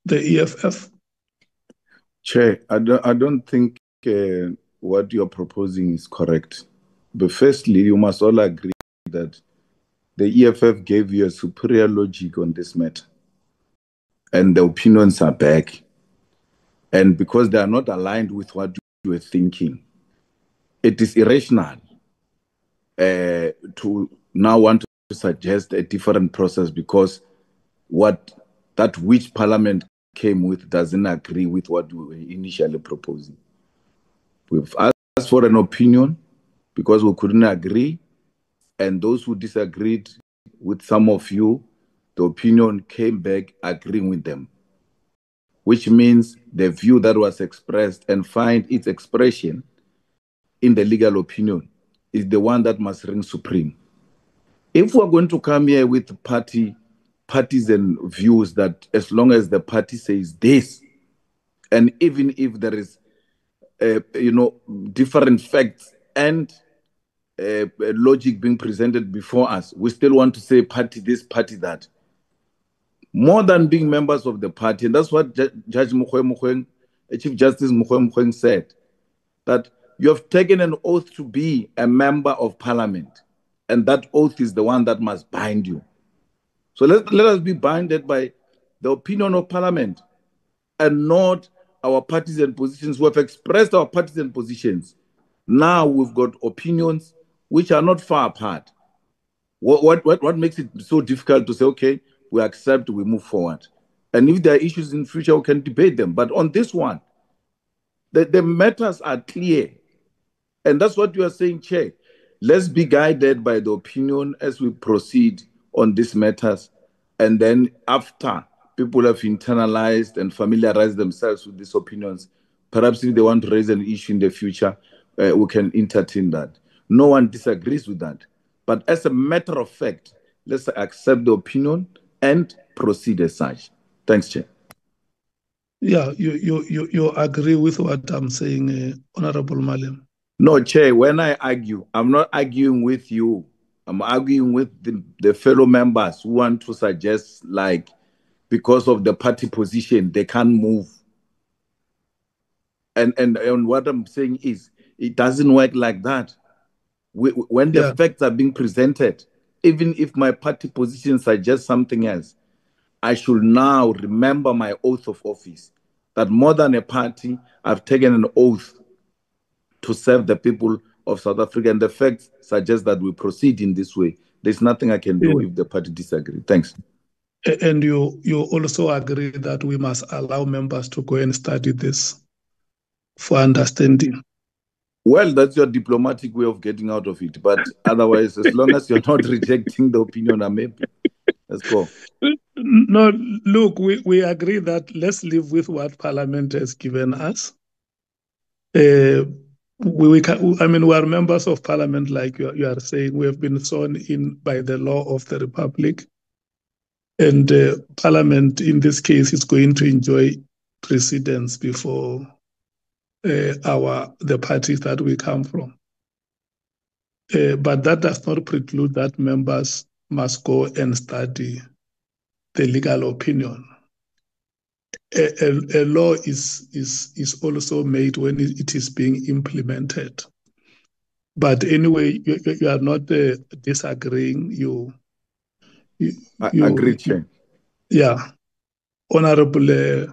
the EFF? Chair, I don't think what you're proposing is correct. But firstly, you must all agree that the EFF gave you a superior logic on this matter, and the opinions are back. And because they are not aligned with what you were thinking, it is irrational to now want to suggest a different process because that which Parliament came with doesn't agree with what we were initially proposing. We've asked for an opinion because we couldn't agree, and those who disagreed with some of you, the opinion came back agreeing with them, which means the view that was expressed and find its expression in the legal opinion is the one that must reign supreme. If we're going to come here with partisan views that as long as the party says this, and even if there is, different facts and logic being presented before us, we still want to say party this, party that. More than being members of the party, and that's what Judge Mogoeng, Chief Justice Mogoeng said, that you have taken an oath to be a member of Parliament, and that oath is the one that must bind you. So let us be binded by the opinion of Parliament and not our partisan positions. We have expressed our partisan positions. Now we've got opinions which are not far apart. What makes it so difficult to say, okay, we accept, we move forward? And if there are issues in future, we can debate them. But on this one, the matters are clear. And that's what you are saying, Chair. Let's be guided by the opinion as we proceed on these matters. And then after people have internalized and familiarized themselves with these opinions, perhaps if they want to raise an issue in the future, we can entertain that. No one disagrees with that. But as a matter of fact, let's accept the opinion and proceed as such. Thanks, Chair. Yeah, you agree with what I'm saying, Honorable Malem? No, Chair, when I argue, I'm not arguing with you. I'm arguing with the fellow members who want to suggest, like, because of the party position, they can't move. And what I'm saying is, it doesn't work like that. When the facts are being presented, even if my party position suggests something else, I should now remember my oath of office, that more than a party, I've taken an oath to serve the people of South Africa, and the facts suggest that we proceed in this way. There's nothing I can do if the party disagree. Thanks. And you also agree that we must allow members to go and study this for understanding. Well, that's your diplomatic way of getting out of it. But otherwise, as long as you're not rejecting the opinion, I'm happy. Let's go. No, look, we agree that let's live with what Parliament has given us. We are members of Parliament, like you are saying. We have been sworn in by the law of the Republic. And Parliament, in this case, is going to enjoy precedence before the parties that we come from. But that does not preclude that members must go and study the legal opinion. A law is also made when it is being implemented. But anyway, you are not disagreeing. I agree, Chair. Yeah. Honorable